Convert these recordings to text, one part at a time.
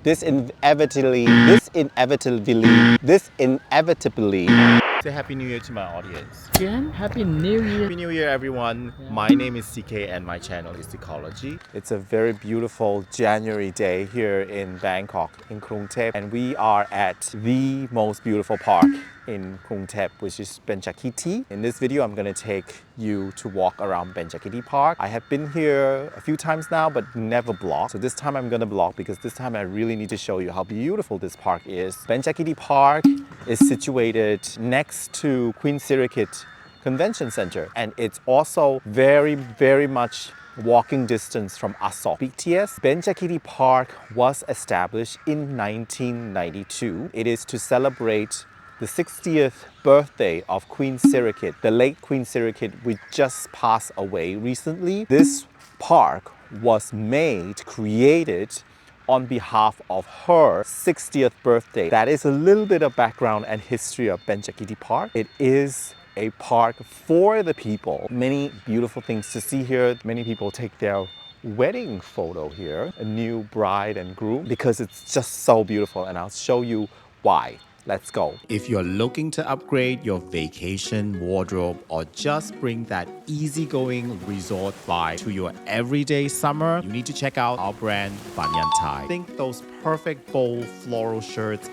This inevitably. Say Happy New Year to my audience. Again, Happy New Year. Happy New Year, everyone. My name is CK and my channel is Ecology. It's a very beautiful January day here in Bangkok, in Krung Thep. And we are at the most beautiful park in Krung Thep, which is Benjakiti. In this video, I'm going to take you to walk around Benjakiti Park. I have been here a few times now, but never vlogged. So this time I'm going to vlog because this time I really need to show you how beautiful this park is. Benjakiti Park is situated next to Queen Sirikit Convention Center, and it's also very much walking distance from Asok BTS. Benjakiti Park was established in 1992. It is to celebrate the 60th birthday of Queen Sirikit, the late Queen Sirikit, which just passed away recently. This park was created on behalf of her 60th birthday. That is a little bit of background and history of Benjakiti Park. It is a park for the people. Many beautiful things to see here. Many people take their wedding photo here, a new bride and groom, because it's just so beautiful, and I'll show you why. Let's go. If you're looking to upgrade your vacation wardrobe or just bring that easygoing resort vibe to your everyday summer, you need to check out our brand Banyan Thai. Think those perfect bold floral shirts,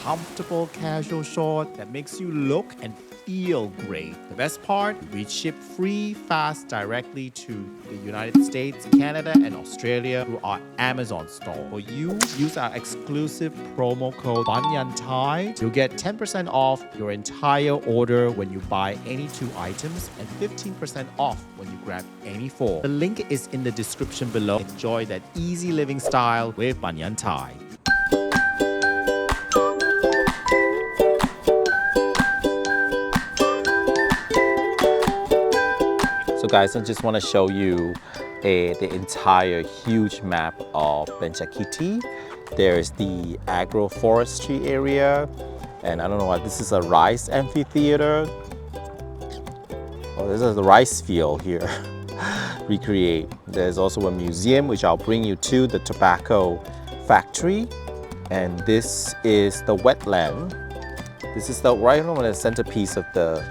comfortable casual short that makes you look and feel great. The best part, we ship free fast directly to the United States, Canada, and Australia through our Amazon store. For you, use our exclusive promo code Banyan Thai. You'll get 10% off your entire order when you buy any 2 items and 15% off when you grab any 4. The link is in the description below. Enjoy that easy living style with Banyan Thai. So guys, I just want to show you the entire huge map of Benjakiti. There's the agroforestry area, and I don't know what, this is a rice amphitheater. Oh, this is the rice field here. Recreate. There's also a museum, which I'll bring you to, the tobacco factory. And this is the wetland. This is the right on the centerpiece of the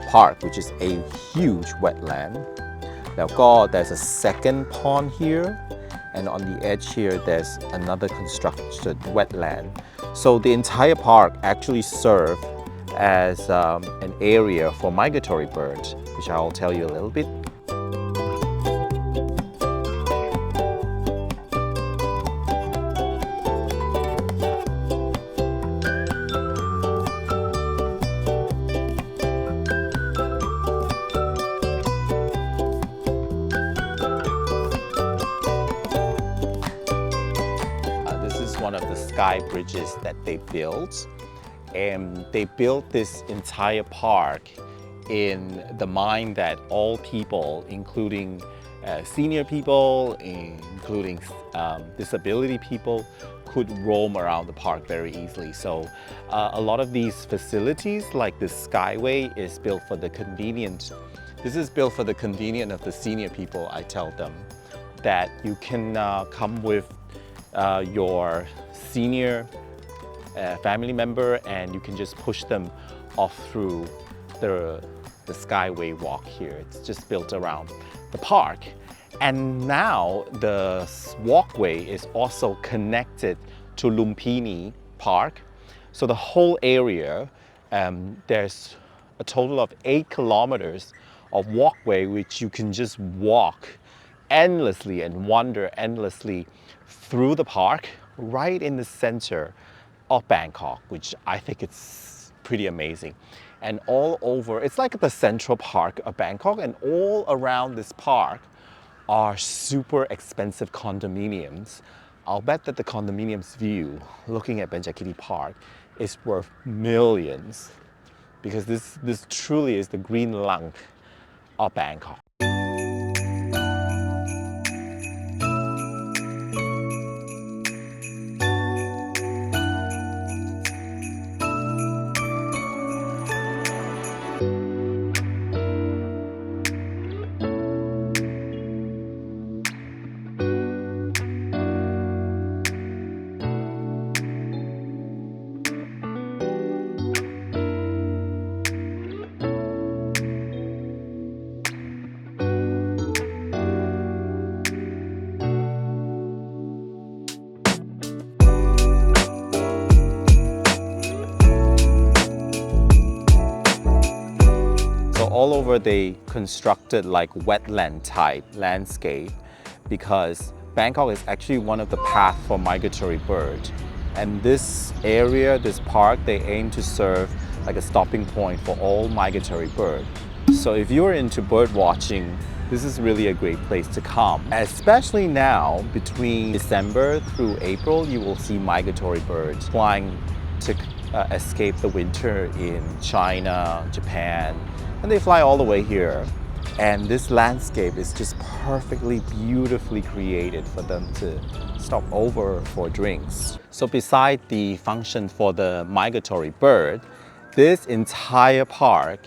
park, which is a huge wetland. Now, there's a second pond here, and on the edge here, there's another constructed wetland. So the entire park actually serves as an area for migratory birds, which I'll tell you a little bit. One of the sky bridges that they built, and they built this entire park in the mind that all people, including senior people, including disability people, could roam around the park very easily. So a lot of these facilities, like the Skyway, is built for the convenience. This is built for the convenience of the senior people. I tell them that you can come with your senior family member, and you can just push them off through the Skyway walk here. It's just built around the park. And now the walkway is also connected to Lumpini Park. So the whole area, there's a total of 8 kilometers of walkway, which you can just walk endlessly and wander endlessly through the park right in the center of Bangkok, which I think it's pretty amazing. And all over, it's like the central park of Bangkok, and all around this park are super expensive condominiums. I'll bet that the condominium's view looking at Benjakiti Park is worth millions, because this truly is the green lung of Bangkok. all over they constructed like wetland type landscape because Bangkok is actually one of the paths for migratory birds. And this area, this park, they aim to serve like a stopping point for all migratory birds. So if you're into bird watching, this is really a great place to come. Especially now, between December through April, you will see migratory birds flying to escape the winter in China, Japan, and they fly all the way here. And this landscape is just perfectly, beautifully created for them to stop over for drinks. So beside the function for the migratory bird, this entire park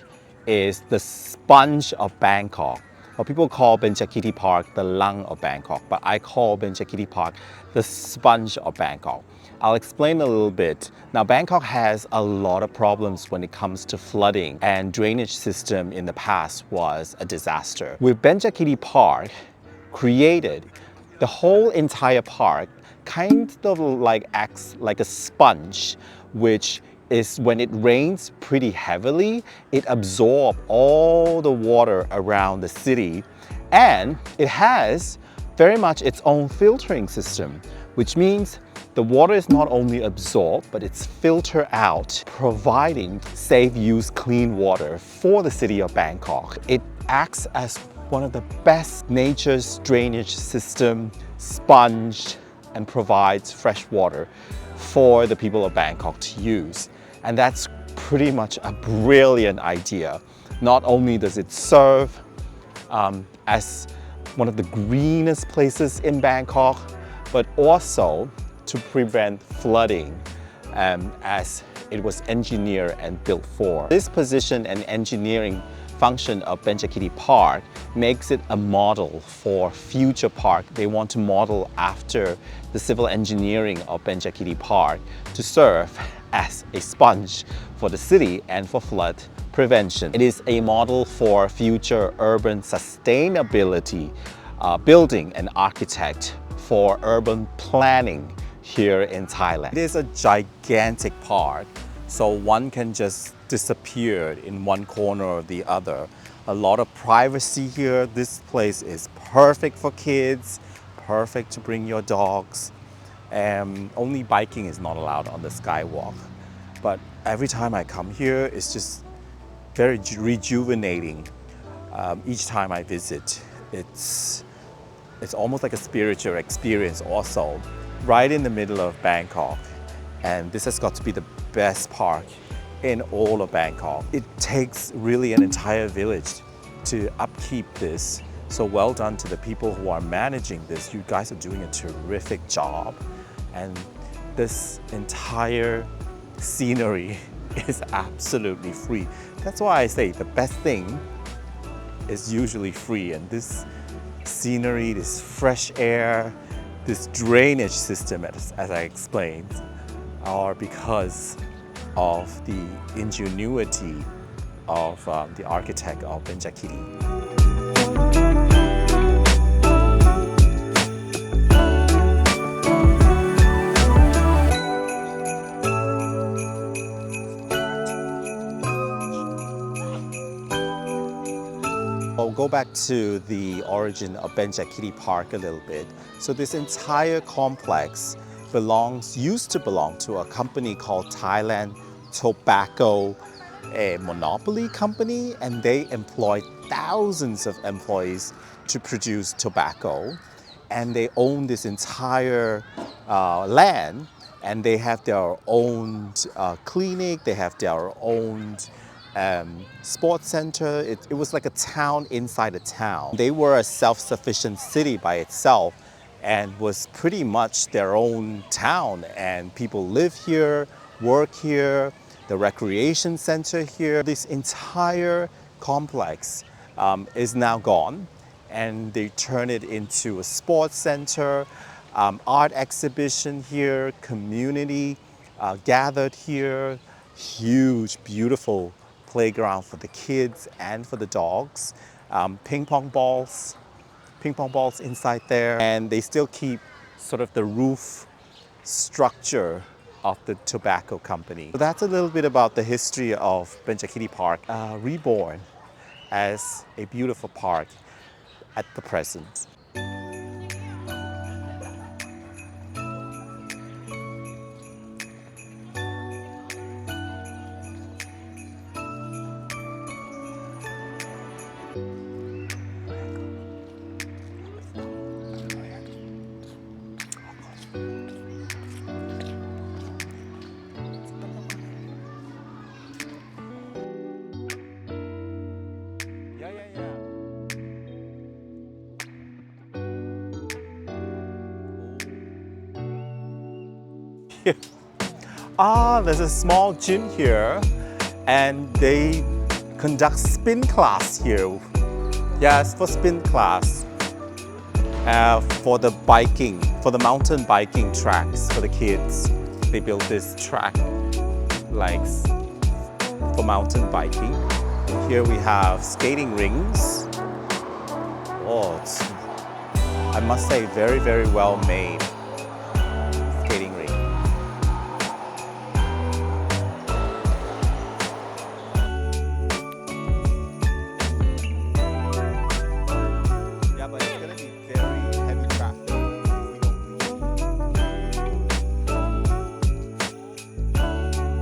is the sponge of Bangkok. Or people call Benjakiti Park the lung of Bangkok, but I call Benjakiti Park the sponge of Bangkok. I'll explain a little bit. Now, Bangkok has a lot of problems when it comes to flooding, and drainage system in the past was a disaster. With Benjakiti Park created, the whole entire park kind of like acts like a sponge, which is when it rains pretty heavily, it absorbs all the water around the city, and it has very much its own filtering system, which means the water is not only absorbed, but it's filtered out, providing safe use clean water for the city of Bangkok. It acts as one of the best nature's drainage system, sponge, and provides fresh water for the people of Bangkok to use. And that's pretty much a brilliant idea. Not only does it serve as one of the greenest places in Bangkok, but also to prevent flooding as it was engineered and built for. This position and engineering function of Benjakiti Park makes it a model for future park. They want to model after the civil engineering of Benjakiti Park to serve as a sponge for the city and for flood prevention. It is a model for future urban sustainability, building and architect for urban planning here in Thailand. It is a gigantic park, so one can just disappear in one corner or the other. A lot of privacy here. This place is perfect for kids, perfect to bring your dogs. Only biking is not allowed on the Skywalk. But every time I come here, it's just very rejuvenating. Each time I visit, it's almost like a spiritual experience also, right in the middle of Bangkok. And this has got to be the best park in all of Bangkok. It takes really an entire village to upkeep this. So well done to the people who are managing this. You guys are doing a terrific job. And this entire scenery is absolutely free. That's why I say the best thing is usually free. And this scenery, this fresh air, this drainage system, as I explained, are because of the ingenuity of the architect of Benjakiti. I'll go back to the origin of Benjakiti Park a little bit. So this entire complex used to belong to a company called Thailand Tobacco Monopoly company, and they employed thousands of employees to produce tobacco. And they own this entire land, and they have their own clinic, they have their own sports center. It was like a town inside a town. They were a self-sufficient city by itself and was pretty much their own town, and people live here, work here, the recreation center here. This entire complex is now gone, and they turn it into a sports center, art exhibition here, community gathered here, huge, beautiful playground for the kids and for the dogs, ping pong balls inside there, and they still keep sort of the roof structure of the tobacco company. So that's a little bit about the history of Benjakiti Park, reborn as a beautiful park at the present. There's a small gym here and they conduct spin class here. Yes, for spin class. For the biking, for the mountain biking tracks for the kids. They built this track like for mountain biking. Here we have skating rings. Oh, I must say very, very well made skating ring. Yeah, but it's gonna be very heavy traffic.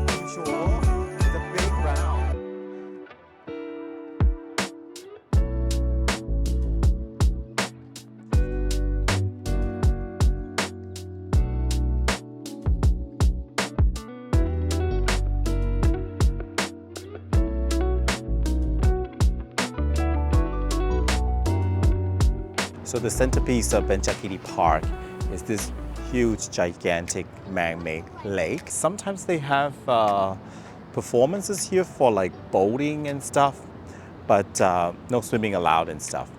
Are you sure? It's a big round. So the centerpiece of Benjakiti Park is this huge, gigantic man-made lake. Sometimes they have performances here for like boating and stuff, but no swimming allowed and stuff.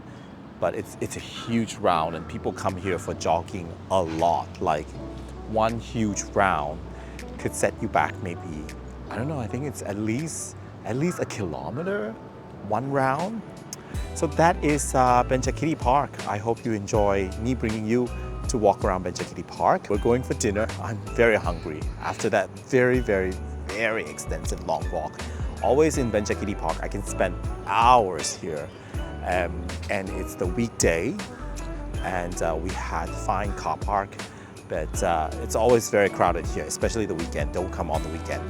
But it's a huge round and people come here for jogging a lot. Like one huge round could set you back maybe, I don't know, I think it's at least a kilometer, one round. So that is Benjakiti Park. I hope you enjoy me bringing you to walk around Benjakiti Park. We're going for dinner. I'm very hungry after that very, very, very extensive long walk. Always in Benjakiti Park, I can spend hours here. And it's the weekday and we had fine car park, but it's always very crowded here, especially the weekend. Don't come on the weekend.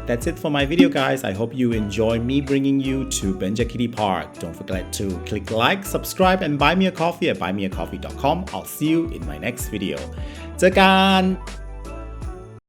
That's it for my video, guys. I hope you enjoy me bringing you to Benjakiti Park. Don't forget to click like, subscribe, and buy me a coffee at buymeacoffee.com. I'll see you in my next video. เจอกัน